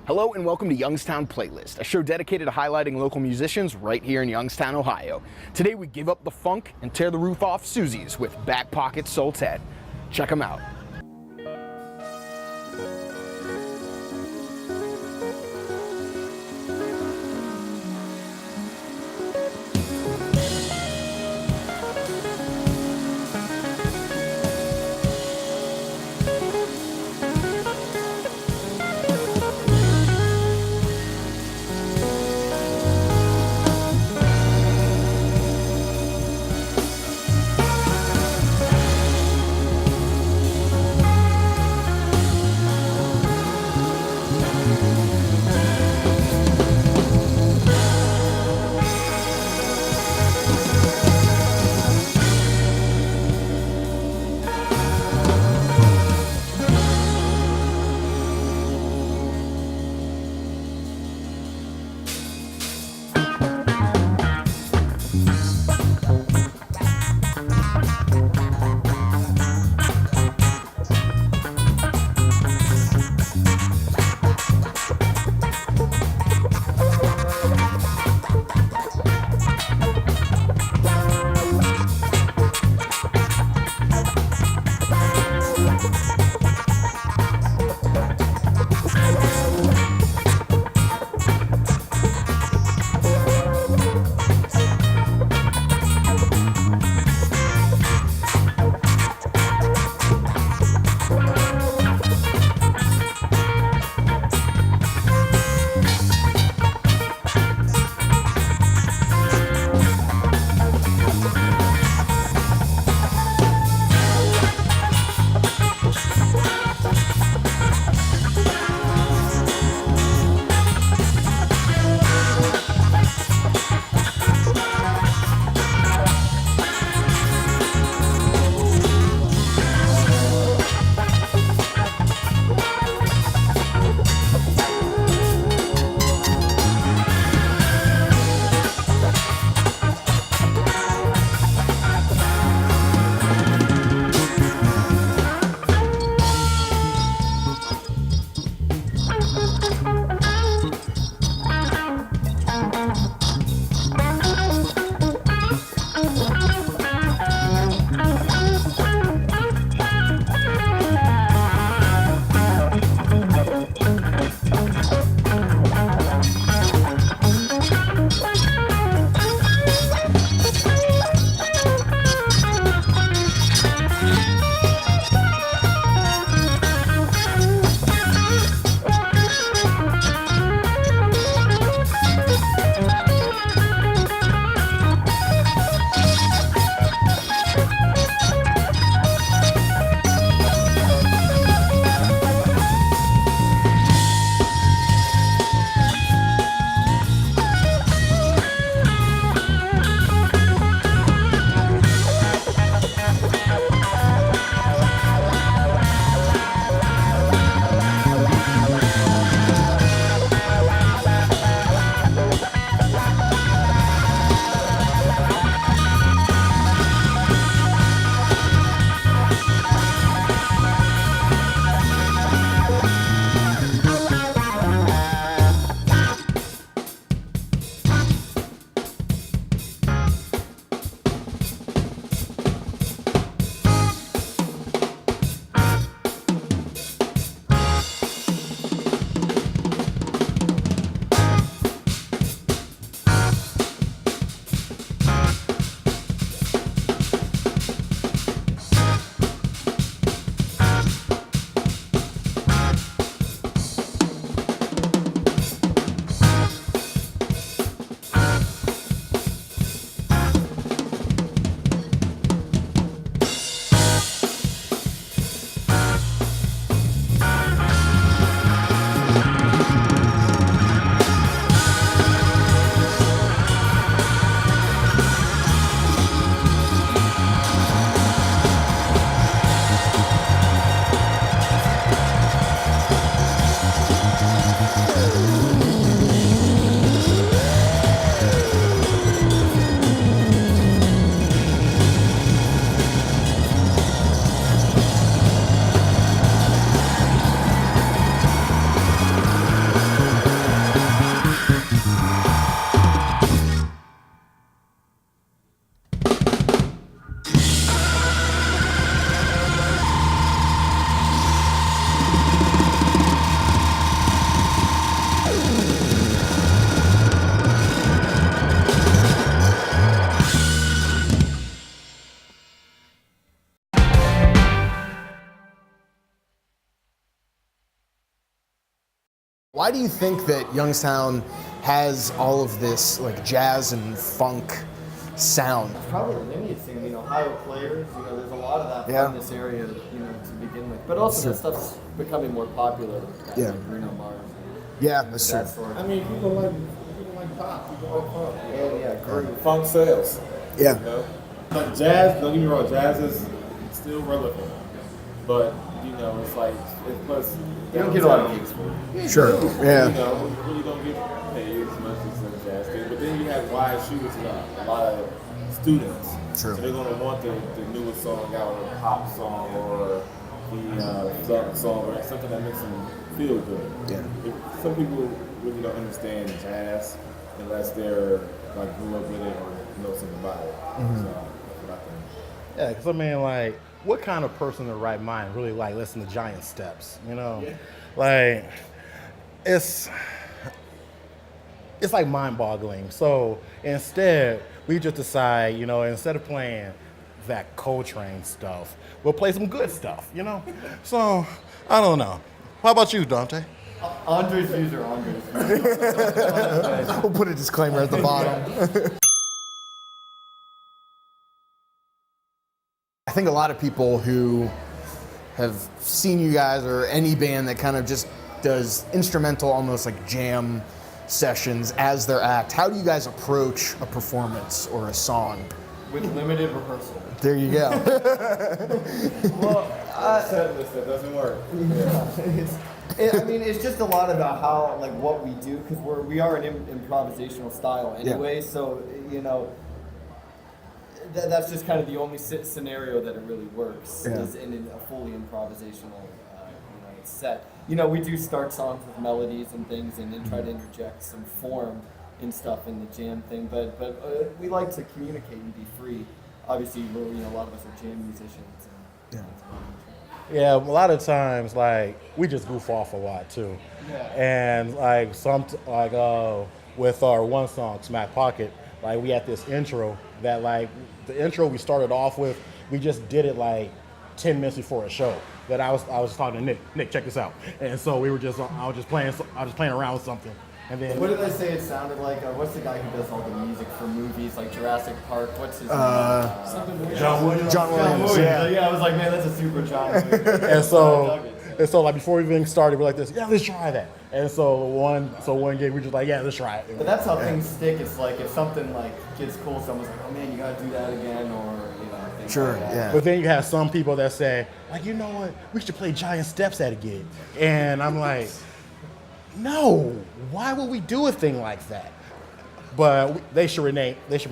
Hello and welcome to Youngstown Playlist, a show dedicated to highlighting local musicians right here in Youngstown, Ohio. Today we give up the funk and tear the roof off Suzie's with Backpocket Soultet. Check them out. Why do you think that Youngstown has all of this like jazz and funk sound? It's probably the lineage thing. I mean, Ohio players, there's a lot of that from this area, to begin with. But also that stuff's becoming more popular. Like Bruno Mars. Yeah, that's true. I mean, people like pop, people like funk. Yeah, groove. Funk sales. Yeah. Like jazz, don't get me wrong, jazz is still relevant. But, it's like, plus, You don't get a lot of gigs for it. Sure. Yeah. You really don't get paid as much as a jazz gig. But then you have wide shooters, a lot of students. True. So they're going to want the newest song out, or a pop song, or the funk song, or something that makes them feel good. Yeah. Some people really don't understand jazz unless they're like grew up with it or know something about it. Mm-hmm. So that's what I think. Yeah, because I mean, like, what kind of person in their right mind really like listen to giant steps? Like it's like mind-boggling. So instead, we just decide, instead of playing that Coltrane stuff, we'll play some good stuff. So I don't know. How about you, Dante? Andre's views are Andre's views. We'll put a disclaimer at the bottom. I think a lot of people who have seen you guys or any band that kind of just does instrumental, almost like jam sessions as their act, how do you guys approach a performance or a song? With limited rehearsal. There you go. Well, Set list that doesn't work. it's just a lot about how, like, what we do, because we are an improvisational style anyway. So that's just kind of the only scenario that it really works is in a fully improvisational set. We do start songs with melodies and things, and then try to interject some form and stuff in the jam thing. But we like to communicate and be free. Obviously, a lot of us are jam musicians. Yeah, a lot of times, like, we just goof off a lot too. Yeah. And like with our one song, Smack Pocket, like we had this intro that, like, the intro we started off with, we just did it like 10 minutes before a show. That I was talking to Nick, check this out. And so I was just playing around with something. And then What did I say it sounded like? What's the guy who does all the music for movies like Jurassic Park? What's his name? John Williams. John Williams. Yeah, I was like, man, that's a super John movie. And so like before we even started, we're like this, let's try that. And so one gig we just like, let's try it. But that's how things stick. It's like if something like gets cool, someone's like, oh man, you gotta do that again, or things Sure, like that. yeah. But then you have some people that say, like, you know what, we should play giant steps at a gig. And I'm like, no, why would we do a thing like that? But they should rename this, So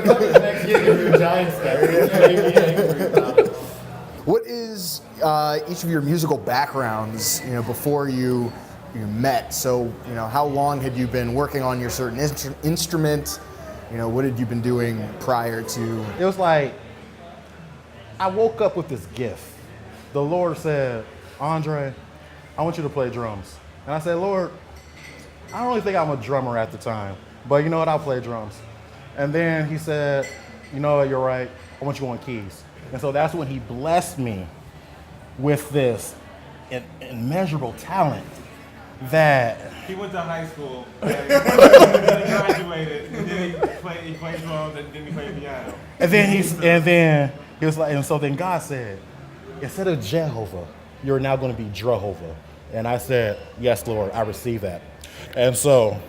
come to the next gig and do a giant step. What is each of your musical backgrounds, before you met? So, how long had you been working on your certain instrument? What had you been doing prior to? It was like, I woke up with this gift. The Lord said, Andre, I want you to play drums. And I said, Lord, I don't really think I'm a drummer at the time, but you know what, I'll play drums. And then he said, you know what, you're right, I want you on keys. And so that's when he blessed me with this immeasurable talent that... He went to high school, and then he graduated, and then he played drums, and then he played piano. And then he was like, and so then God said, instead of Jehovah, you're now going to be Jehovah. And I said, yes, Lord, I receive that. And so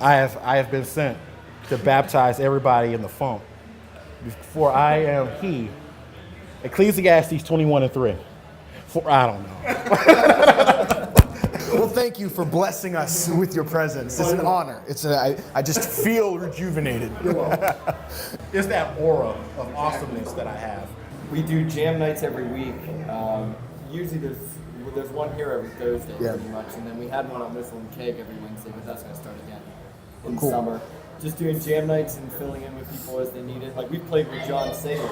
I have been sent to baptize everybody in the funk. For I am he. Ecclesiastes 21:3. For I don't know. Well, thank you for blessing us with your presence. It's an honor. I just feel rejuvenated. It's that aura of awesomeness that I have. We do jam nights every week. Usually there's one here every Thursday, pretty much, and then we had one on Missile and Keg every Wednesday, but that's going to start again in summer. Just doing jam nights and filling in with people as they need it. Like we played with John Saylor.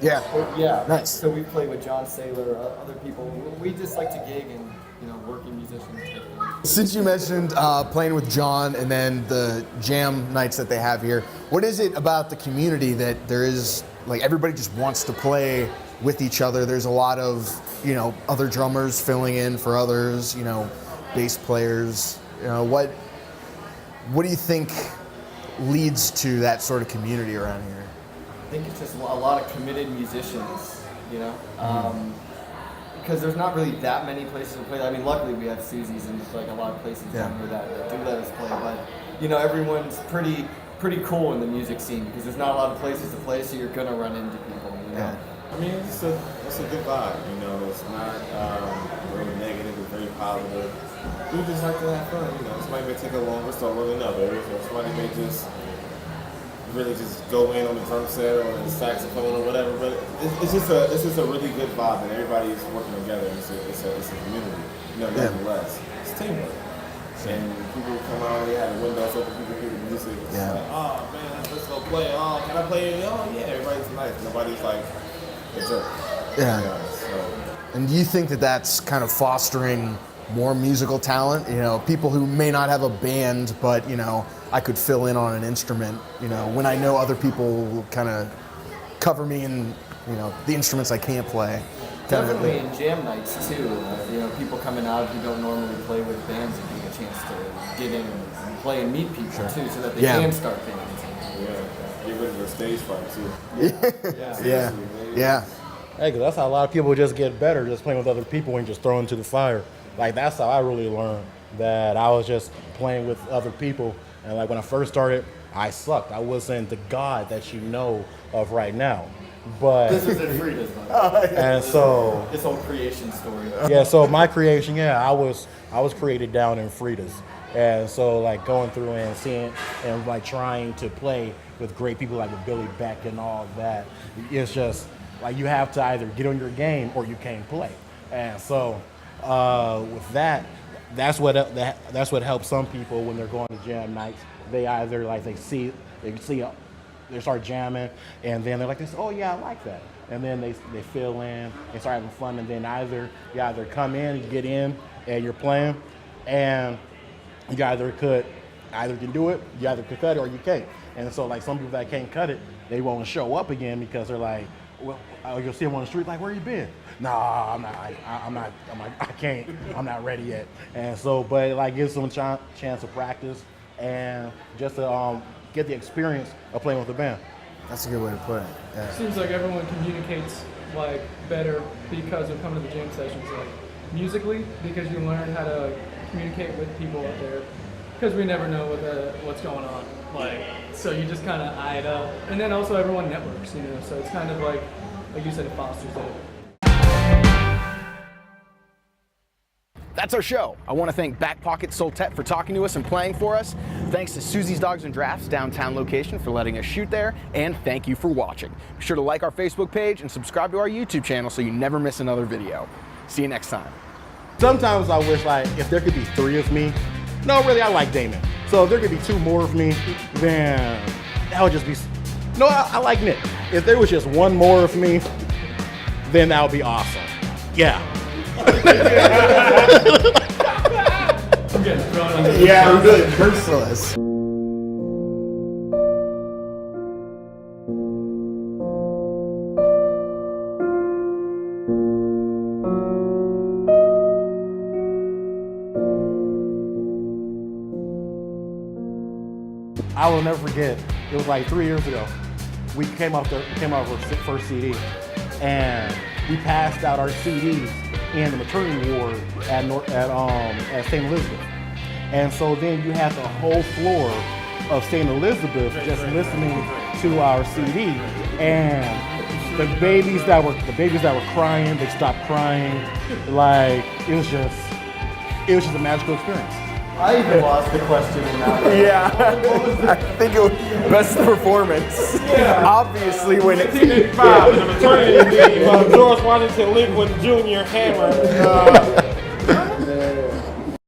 Yeah. Nice. So we played with John Saylor, other people. We just like to gig and working musicians. Since you mentioned playing with John and then the jam nights that they have here, what is it about the community that there is like everybody just wants to play with each other. There's a lot of, you know, other drummers filling in for others, you know, bass players. You know, what do you think leads to that sort of community around here? I think it's just a lot of committed musicians, you know, because there's not really that many places to play. I mean, luckily we have Suzie's and like a lot of places down here that do let us play. But you know, everyone's pretty cool in the music scene because there's not a lot of places to play, so you're gonna run into people. You know? I mean, it's a good vibe. You know, it's not very negative. It's very positive. We just like to have fun. You know, somebody may take a longer solo than others, or somebody may just really just go in on the drum set or the saxophone or whatever. But it's just a really good vibe, and everybody's working together. It's a community. You know, nevertheless, it's teamwork. And people come out, they have the windows open, people hear the music. It's like, oh man, let's go play. Oh, can I play? Oh yeah, everybody's nice. Nobody's like a jerk. Yeah. You know, so. And do you think that that's kind of fostering more musical talent? You know, people who may not have a band, but, you know, I could fill in on an instrument, you know, when I know other people will kind of cover me in, you know, the instruments I can't play. Definitely in jam nights too. You know, people coming out who don't normally play with bands and getting a chance to get in and play and meet people too, so that they can start bands. Yeah, get rid of the stage fright too. Yeah. Hey, 'cause that's how a lot of people just get better, just playing with other people and just throwing into the fire. Like, that's how I really learned that I was just playing with other people. And like when I first started, I sucked. I wasn't the god that you know of right now. But This is in Frida's, by the way. and so This whole creation story. yeah, so my creation, I was created down in Frida's. And so like going through and seeing and like trying to play with great people like with Billy Beck and all of that, it's just like you have to either get on your game or you can't play. And so with that, that's what helps some people when they're going to jam nights. They either like they start jamming, and then they're like this. Oh yeah, I like that. And then they fill in, they start having fun, and then you either come in, you get in, and you're playing, and you either can do it, you either can cut it or you can't. And so like some people that can't cut it, they won't show up again because they're like, well, you'll see them on the street like, where you been? Nah, I'm not, I can't, I'm not ready yet. And so, but it like gives them a chance to practice and just to get the experience of playing with the band. That's a good way to put it. Yeah. Seems like everyone communicates like better because of coming to the jam sessions, like musically, because you learn how to communicate with people out there, because we never know what's going on. Like, so you just kind of eye it up, and then also everyone networks, you know. So it's kind of like you said, it fosters it. That's our show. I want to thank Backpocket Soultet for talking to us and playing for us. Thanks to Suzie's Dogs and Drafts downtown location for letting us shoot there, and thank you for watching. Be sure to like our Facebook page and subscribe to our YouTube channel so you never miss another video. See you next time. Sometimes I wish like if there could be 3 of me. No, really, I like Damon. So if there could be 2 more of me, then that would just be. No, I like Nick. If there was just 1 more of me, then that would be awesome. Yeah. I'm getting thrown under the Yeah, really merciless. I will never forget. It was like 3 years ago. We came off our first CD, and we passed out our CDs in the maternity ward at St. Elizabeth. And so then you had the whole floor of St. Elizabeth just listening to our CD, and the babies that were crying, they stopped crying. Like it was just a magical experience. I even lost the question in that one. Yeah, I think it was best performance. Yeah. Obviously, when it 1985 in the maternity leave, George Washington Liquid Jr. Hammer.